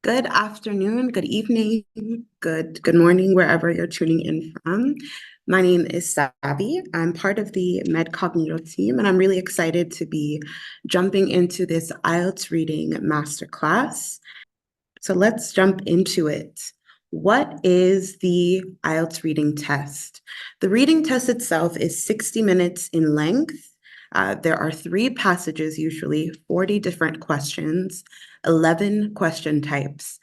Good afternoon, good evening, good morning, wherever you're tuning in from. My name is Sabi. I'm part of the MedCognito team, and I'm really excited to be jumping into this IELTS reading masterclass. So let's jump into it. What is the IELTS reading test? The reading test itself is 60 minutes in length. There are 3 passages, usually 40 different questions, 11 question types.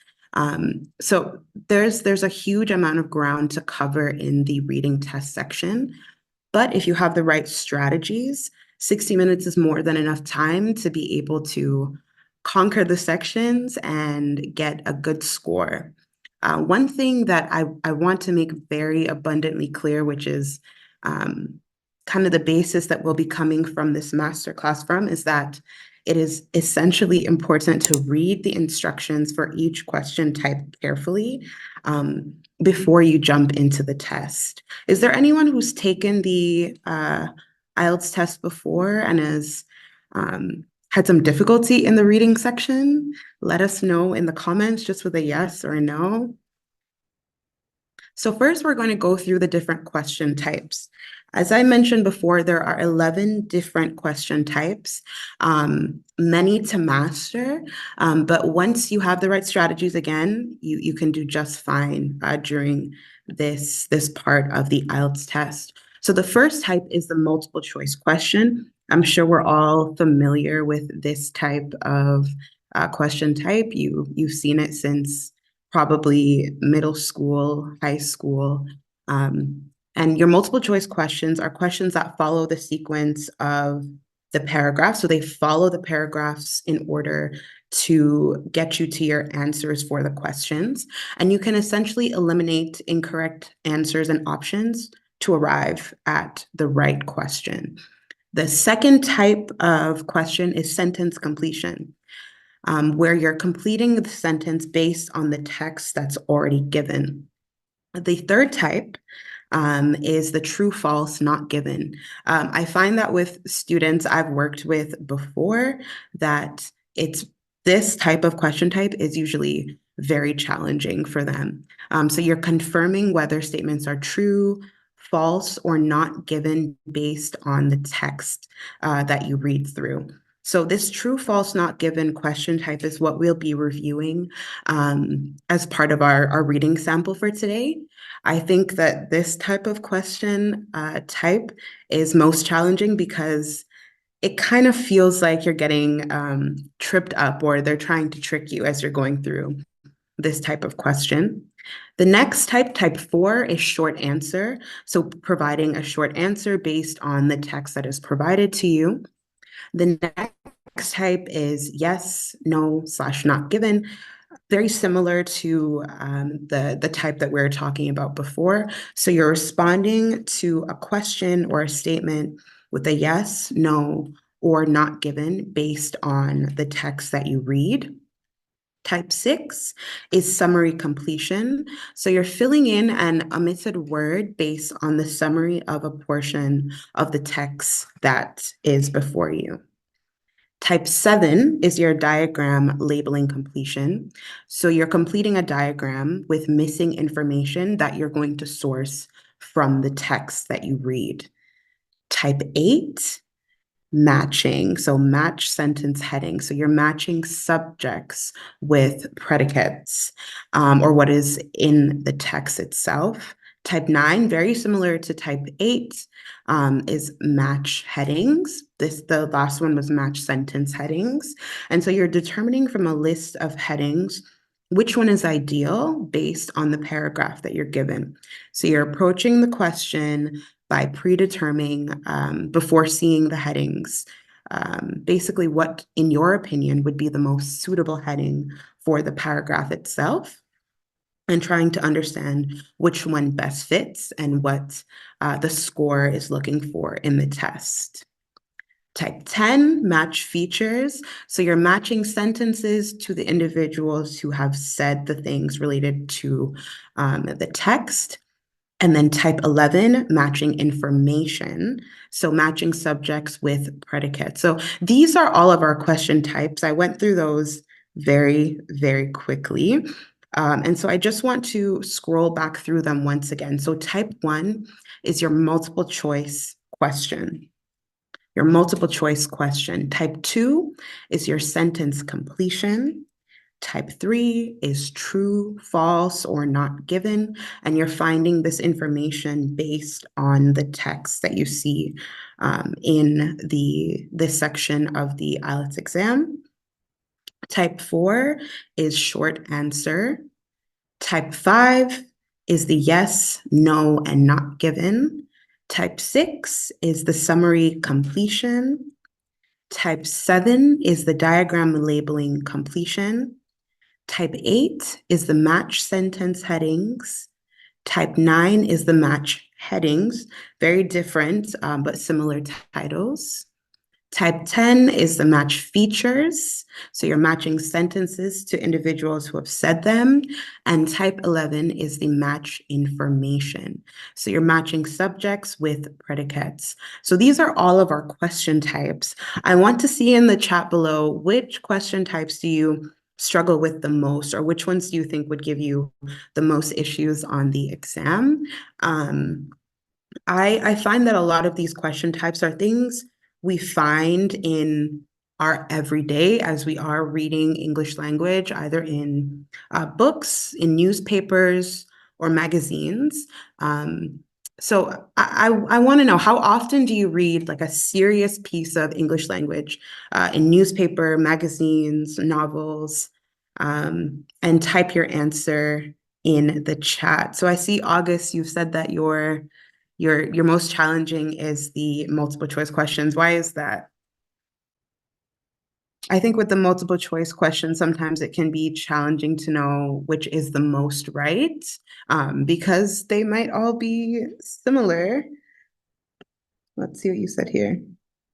So there's a huge amount of ground to cover in the reading test section. But if you have the right strategies, 60 minutes is more than enough time to be able to conquer the sections and get a good score. One thing that I want to make very abundantly clear, which is kind of the basis that we'll be coming from this masterclass from, is that it is essentially important to read the instructions for each question type carefully before you jump into the test. Is there anyone who's taken the IELTS test before and has had some difficulty in the reading section? Let us know in the comments just with a yes or a no. So first, we're going to go through the different question types. As I mentioned before, there are 11 different question types, many to master, but once you have the right strategies, again, you can do just fine during this part of the IELTS test. So the first type is the multiple choice question. I'm sure we're all familiar with this type of question type. You've seen it since probably middle school, high school. And your multiple choice questions are questions that follow the sequence of the paragraph. So they follow the paragraphs in order to get you to your answers for the questions. And you can essentially eliminate incorrect answers and options to arrive at the right question. The second type of question is sentence completion, where you're completing the sentence based on the text that's already given. The third type is the true, false, not given. I find that with students I've worked with before, that this type of question type is usually very challenging for them. So you're confirming whether statements are true, false, or not given based on the text that you read through. So this true, false, not given question type is what we'll be reviewing as part of our reading sample for today. I think that this type of question type is most challenging because it kind of feels like you're getting tripped up, or they're trying to trick you as you're going through this type of question. The next type 4, is short answer. So providing a short answer based on the text that is provided to you. The next type is yes, no, / not given. Very similar to the type that we were talking about before. So you're responding to a question or a statement with a yes, no, or not given based on the text that you read. Type 6 is summary completion. So you're filling in an omitted word based on the summary of a portion of the text that is before you. Type 7 is your diagram labeling completion. So you're completing a diagram with missing information that you're going to source from the text that you read. Type 8, matching. So match sentence heading. So you're matching subjects with predicates or what is in the text itself. Type 9, very similar to type 8, is match headings. The last one was match sentence headings. And so you're determining from a list of headings which one is ideal based on the paragraph that you're given. So you're approaching the question by predetermining before seeing the headings, basically what, in your opinion, would be the most suitable heading for the paragraph itself, and trying to understand which one best fits and what the score is looking for in the test. Type 10, match features. So you're matching sentences to the individuals who have said the things related to the text. And then type 11, matching information. So matching subjects with predicates. So these are all of our question types. I went through those very, very quickly. And so I just want to scroll back through them once again. So type 1 is your multiple choice question. Your multiple choice question. Type 2 is your sentence completion. Type 3 is true, false, or not given, and you're finding this information based on the text that you see in this section of the IELTS exam. Type 4 is short answer. Type 5 is the yes, no, and not given. Type 6 is the summary completion. Type 7 is the diagram labeling completion. Type 8 is the match sentence headings. Type 9 is the match headings, very different, but similar titles. Type 10 is the match features. So you're matching sentences to individuals who have said them. And type 11 is the match information. So you're matching subjects with predicates. So these are all of our question types. I want to see in the chat below, which question types do you struggle with the most, or which ones do you think would give you the most issues on the exam? I find that a lot of these question types are things we find in our everyday as we are reading English language, either in books, in newspapers, or magazines. So I want to know, how often do you read like a serious piece of English language in newspaper, magazines, novels, and type your answer in the chat. So I see, August, you've said that your most challenging is the multiple choice questions. Why is that? I think with the multiple choice questions, sometimes it can be challenging to know which is the most right, because they might all be similar. Let's see what you said here.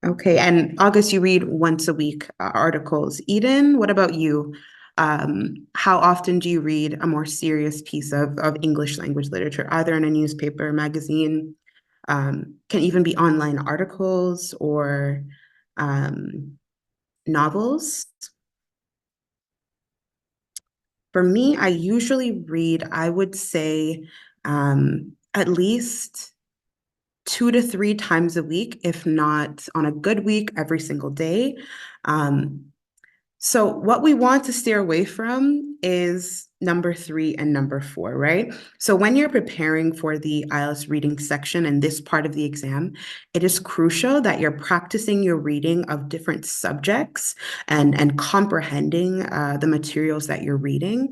Okay, and August, you read once a week articles. Eden, what about you? How often do you read a more serious piece of English language literature, either in a newspaper, magazine, can even be online articles or novels? For me, I usually read, I would say, at least 2 to 3 times a week, if not on a good week, every single day. So what we want to steer away from is number 3 and number 4, right? So when you're preparing for the IELTS reading section and this part of the exam, it is crucial that you're practicing your reading of different subjects and comprehending the materials that you're reading.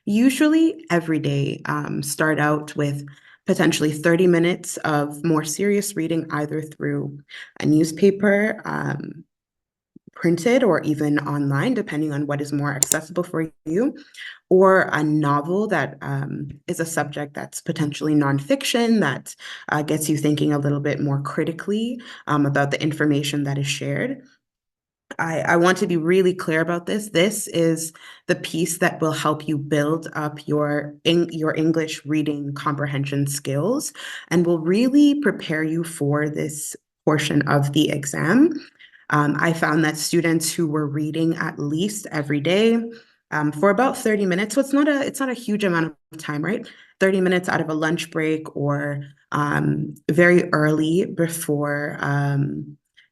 Usually every day, start out with potentially 30 minutes of more serious reading, either through a newspaper, printed, or even online, depending on what is more accessible for you, or a novel that is a subject that's potentially nonfiction that gets you thinking a little bit more critically about the information that is shared. I want to be really clear about this. This is the piece that will help you build up your English reading comprehension skills and will really prepare you for this portion of the exam. I found that students who were reading at least every day for about 30 minutes, so it's not a huge amount of time, right? 30 minutes out of a lunch break or very early before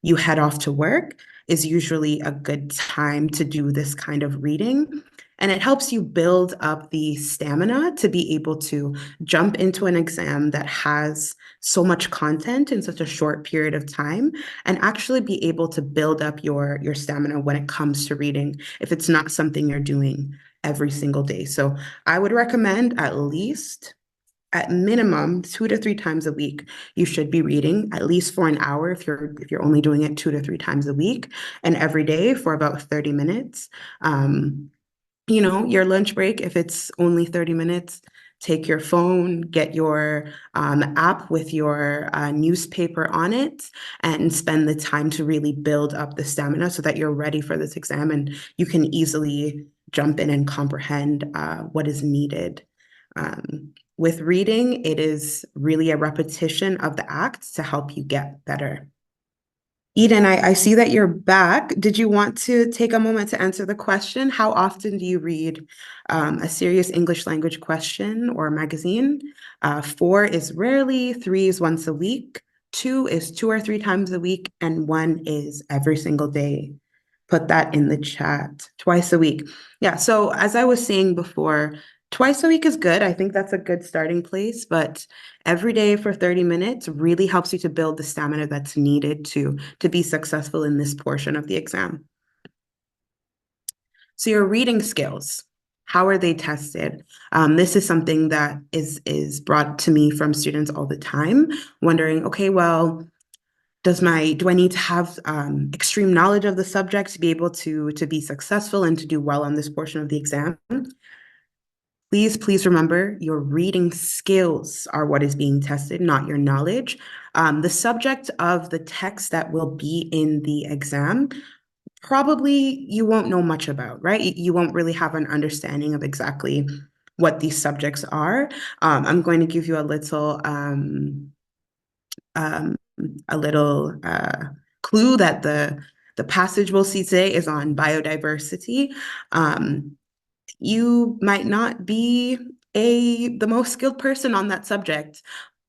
you head off to work is usually a good time to do this kind of reading. And it helps you build up the stamina to be able to jump into an exam that has so much content in such a short period of time and actually be able to build up your stamina when it comes to reading if it's not something you're doing every single day. So I would recommend at minimum 2 to 3 times a week you should be reading at least for an hour if you're only doing it 2 to 3 times a week, and every day for about 30 minutes. Your lunch break, if it's only 30 minutes, take your phone, get your app with your newspaper on it, and spend the time to really build up the stamina so that you're ready for this exam and you can easily jump in and comprehend what is needed. With reading, it is really a repetition of the act to help you get better. Eden, I see that you're back. Did you want to take a moment to answer the question? How often do you read a serious English language question or magazine? Four is rarely, three is once a week, two is 2 or 3 times a week, and one is every single day. Put that in the chat. Twice a week. Yeah, so as I was saying before, twice a week is good. I think that's a good starting place, but every day for 30 minutes really helps you to build the stamina that's needed to be successful in this portion of the exam. So your reading skills, how are they tested? This is something that is brought to me from students all the time, wondering, okay, well, do I need to have extreme knowledge of the subject to be able to be successful and to do well on this portion of the exam? Please remember your reading skills are what is being tested, not your knowledge. The subject of the text that will be in the exam, probably you won't know much about, right? You won't really have an understanding of exactly what these subjects are. I'm going to give you um, a little clue that the passage we'll see today is on biodiversity. You might not be the most skilled person on that subject,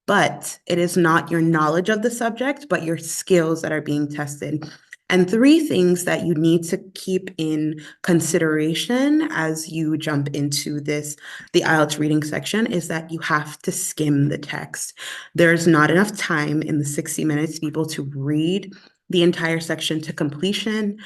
but it is not your knowledge of the subject, but your skills that are being tested. And three things that you need to keep in consideration as you jump into the IELTS reading section, is that you have to skim the text. There's not enough time in the 60 minutes to be able to read the entire section to completion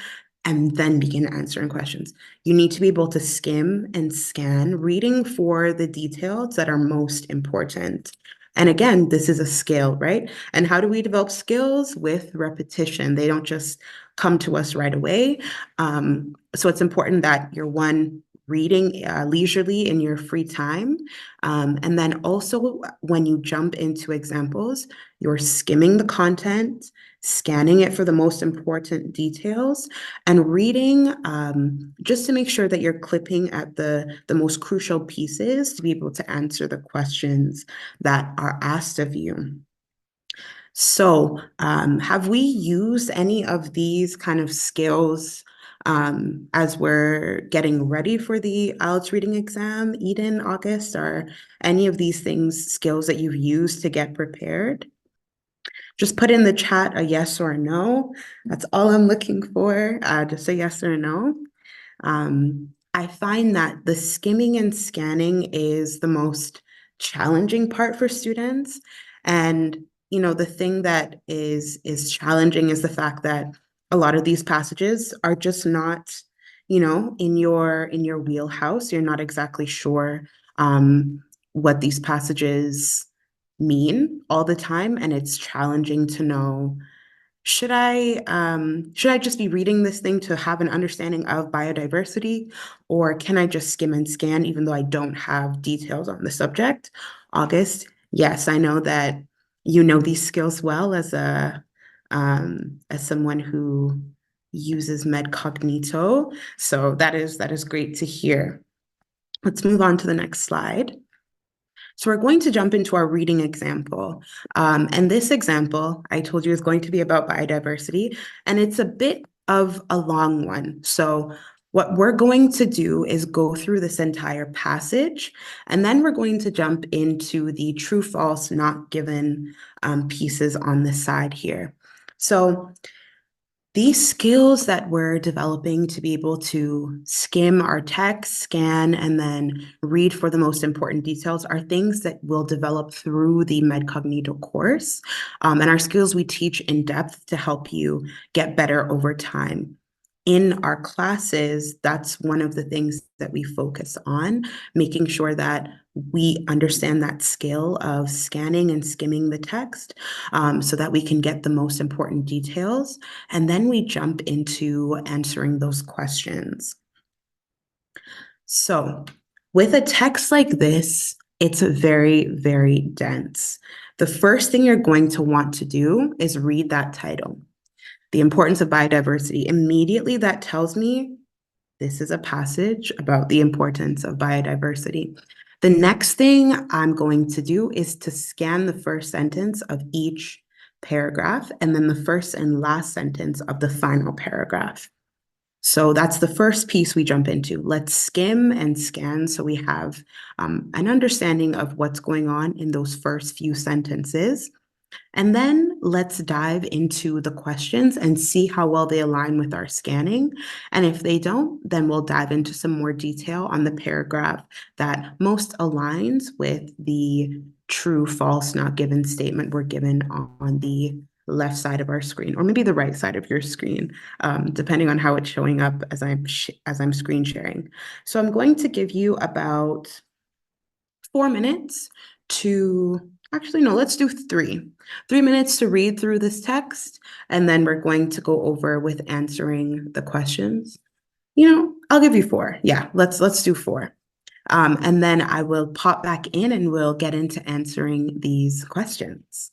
and then begin answering questions. You need to be able to skim and scan, reading for the details that are most important. And again, this is a skill, right? And how do we develop skills? With repetition. They don't just come to us right away. So it's important that you're reading leisurely in your free time. And then also when you jump into examples, you're skimming the content, scanning it for the most important details, and reading just to make sure that you're clipping at the most crucial pieces to be able to answer the questions that are asked of you. So have we used any of these kind of skills as we're getting ready for the IELTS reading exam, Eden, August? Are any of these things skills that you've used to get prepared? Just put in the chat a yes or a no. That's all I'm looking for, just a yes or a no. I find that the skimming and scanning is the most challenging part for students. And, the thing that is challenging is the fact that a lot of these passages are just not, in your wheelhouse. You're not exactly sure what these passages mean all the time, and it's challenging to know, should I just be reading this thing to have an understanding of biodiversity, or can I just skim and scan even though I don't have details on the subject? August, yes, I know that you know these skills well as someone who uses Medcognito. So that is great to hear. Let's move on to the next slide. So we're going to jump into our reading example. And this example, I told you, is going to be about biodiversity, and it's a bit of a long one. So what we're going to do is go through this entire passage, and then we're going to jump into the true, false, not given pieces on the side here. So these skills that we're developing to be able to skim our text, scan, and then read for the most important details are things that we'll develop through the Medcognito course, and our skills we teach in depth to help you get better over time. In our classes, that's one of the things that we focus on, making sure that we understand that skill of scanning and skimming the text, so that we can get the most important details. And then we jump into answering those questions. So with a text like this, it's very, very dense. The first thing you're going to want to do is read that title, The Importance of Biodiversity. Immediately that tells me this is a passage about the importance of biodiversity. The next thing I'm going to do is to scan the first sentence of each paragraph and then the first and last sentence of the final paragraph. So that's the first piece we jump into. Let's skim and scan so we have an understanding of what's going on in those first few sentences. And then let's dive into the questions and see how well they align with our scanning. And if they don't, then we'll dive into some more detail on the paragraph that most aligns with the true, false, not given statement we're given on the left side of our screen, or maybe the right side of your screen, depending on how it's showing up as I'm screen sharing. So I'm going to give you about 4 minutes to, actually, no, let's do 3 minutes to read through this text, and then we're going to go over with answering the questions. I'll give you 4. Yeah, let's do 4. And then I will pop back in and we'll get into answering these questions.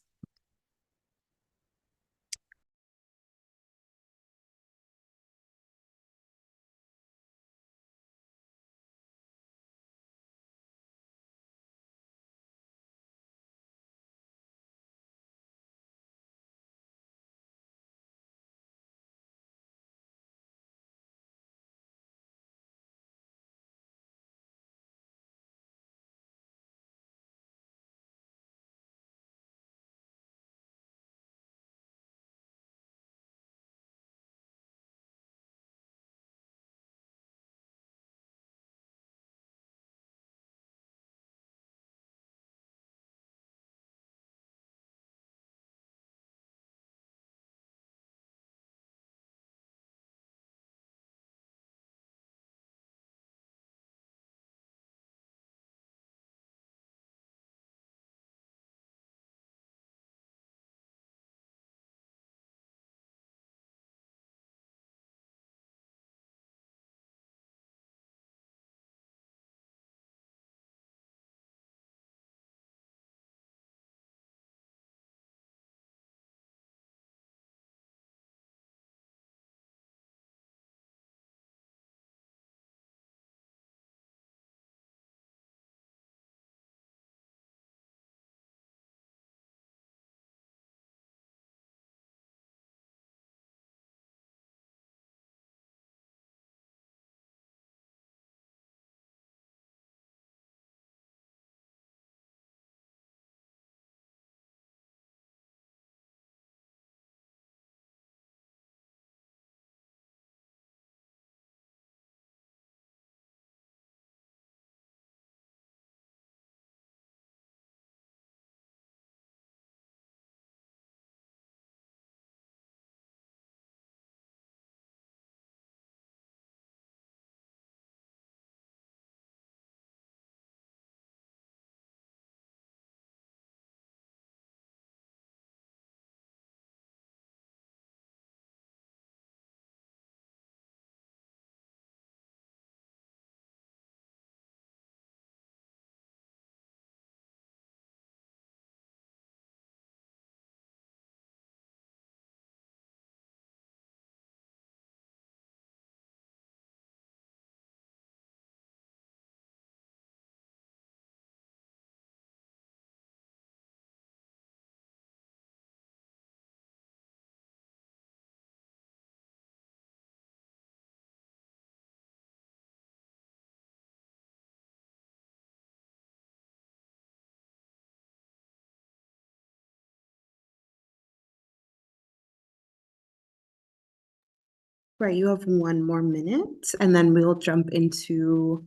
Right, you have 1 more minute, and then we'll jump into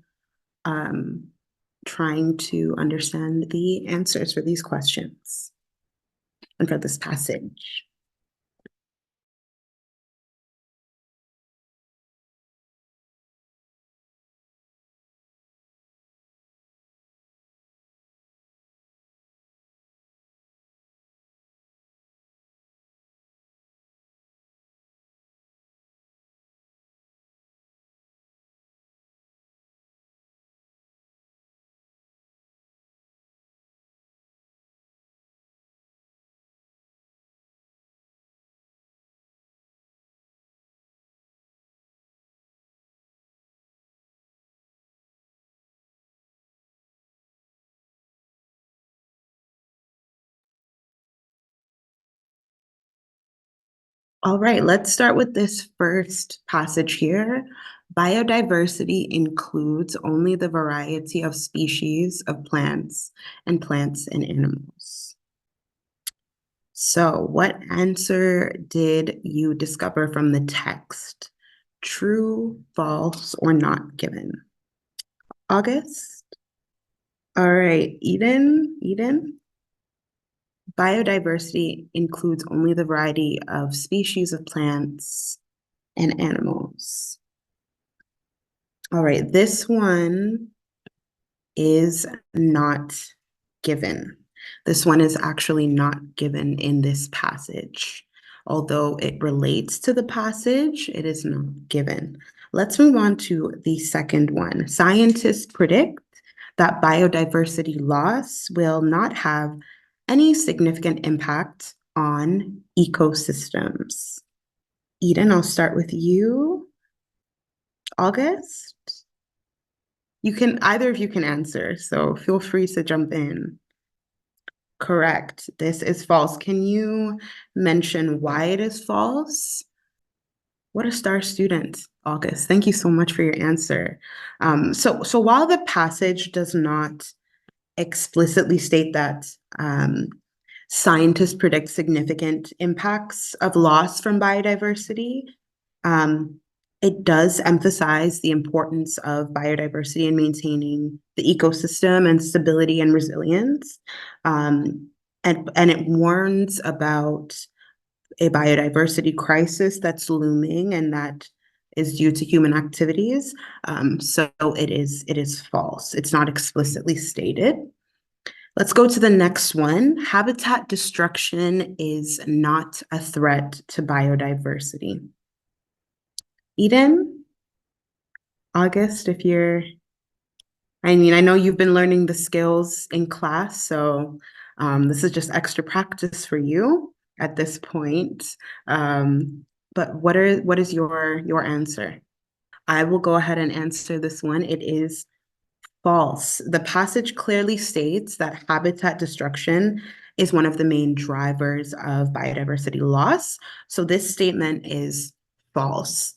um, trying to understand the answers for these questions and for this passage. All right, let's start with this first passage here. Biodiversity includes only the variety of species of plants and animals. So, what answer did you discover from the text? True, false, or not given? August? All right, Eden. Biodiversity includes only the variety of species of plants and animals. All right, this one is not given. This one is actually not given in this passage. Although it relates to the passage, it is not given. Let's move on to the second one. Scientists predict that biodiversity loss will not have any significant impact on ecosystems. Eden, I'll start with you. August? Either of you can answer, so feel free to jump in. Correct. This is false. Can you mention why it is false? What a star student, August. Thank you so much for your answer. So while the passage does not explicitly state that scientists predict significant impacts of loss from biodiversity, it does emphasize the importance of biodiversity in maintaining the ecosystem and stability and resilience. And it warns about a biodiversity crisis that's looming and that is due to human activities. So it is false. It's not explicitly stated. Let's go to the next one. Habitat destruction is not a threat to biodiversity. Eden, August, I know you've been learning the skills in class, so this is just extra practice for you at this point. But what is your answer? I will go ahead and answer this one. It is false. The passage clearly states that habitat destruction is one of the main drivers of biodiversity loss. So this statement is false.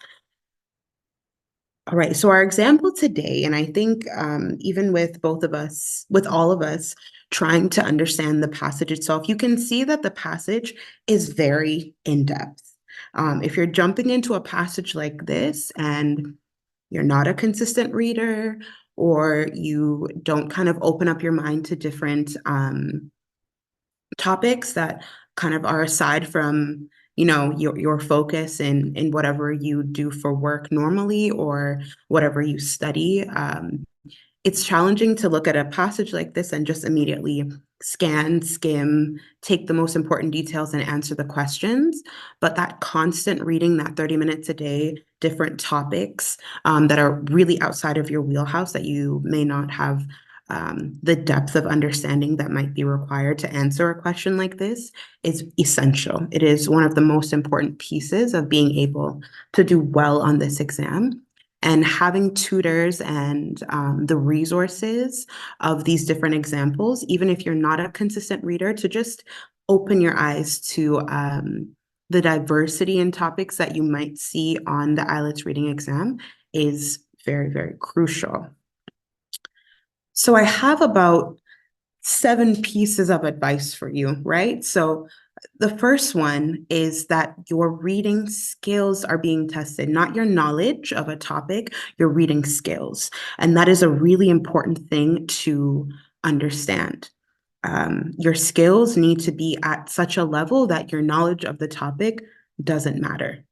All right, so our example today, and I think even with all of us trying to understand the passage itself, you can see that the passage is very in-depth. If you're jumping into a passage like this and you're not a consistent reader, or you don't kind of open up your mind to different topics that kind of are aside from your focus in whatever you do for work normally or whatever you study, it's challenging to look at a passage like this and just immediately skim, take the most important details and answer the questions. But that constant reading, that 30 minutes a day, different topics that are really outside of your wheelhouse that you may not have the depth of understanding that might be required to answer a question like this is essential. It is one of the most important pieces of being able to do well on this exam. And having tutors and the resources of these different examples, even if you're not a consistent reader, to just open your eyes to the diversity in topics that you might see on the IELTS reading exam is very, very crucial. So I have about 7 pieces of advice for you, right? So the first one is that your reading skills are being tested, not your knowledge of a topic, your reading skills. And that is a really important thing to understand. Your skills need to be at such a level that your knowledge of the topic doesn't matter.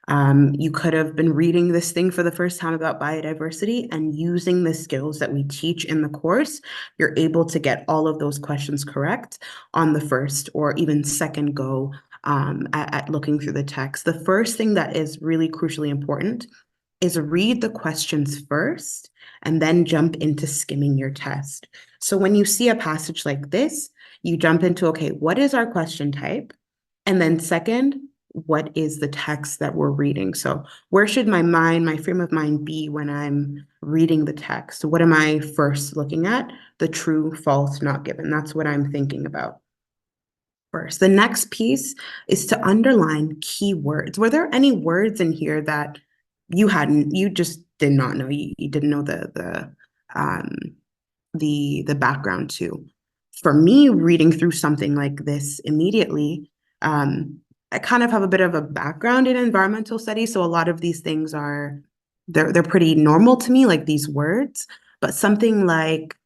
You could have been reading this thing for the first time about biodiversity and using the skills that we teach in the course, you're able to get all of those questions correct on the first or even second go at looking through the text. The first thing that is really crucially important is read the questions first and then jump into skimming your test. So when you see a passage like this, you jump into, okay, what is our question type? And then second, what is the text that we're reading? So where should my frame of mind be when I'm reading the text? What am I first looking at? The true, false, not given. That's what I'm thinking about. first. The next piece is to underline keywords. Were there any words in here that you just did not know, you didn't know um, the background to? For me, reading through something like this immediately, I kind of have a bit of a background in environmental studies, so a lot of these things are they're pretty normal to me, like these words. But something like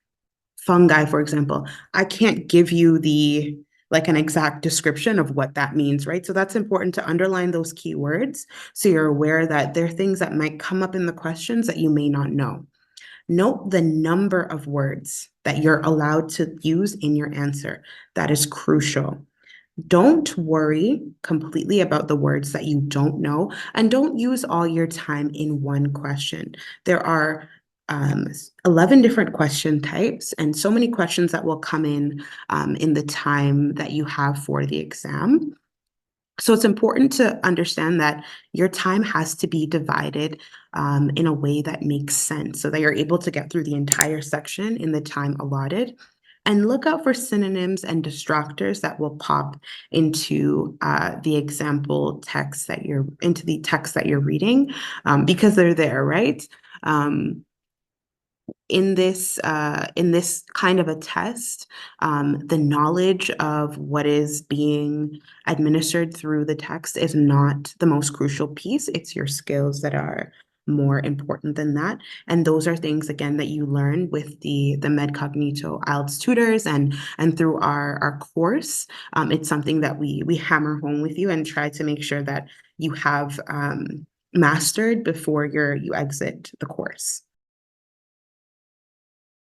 fungi, for example, I can't give you the like an exact description of what that means, right? So that's important to underline those keywords so you're aware that there are things that might come up in the questions that you may not know. Note the number of words that you're allowed to use in your answer. That is crucial. Don't worry completely about the words that you don't know, and don't use all your time in one question. There are 11 different question types and so many questions that will come in the time that you have for the exam. So it's important to understand that your time has to be divided in a way that makes sense so that you're able to get through the entire section in the time allotted. And look out for synonyms and distractors that will pop into the example text that into the text that you're reading, because they're there, right? Um, in this kind of a test, the knowledge of what is being administered through the text is not the most crucial piece. It's your skills that are more important than that. And those are things, again, that you learn with the MedCognito IELTS tutors and through our course. It's something that we hammer home with you and try to make sure that you have mastered before you exit the course.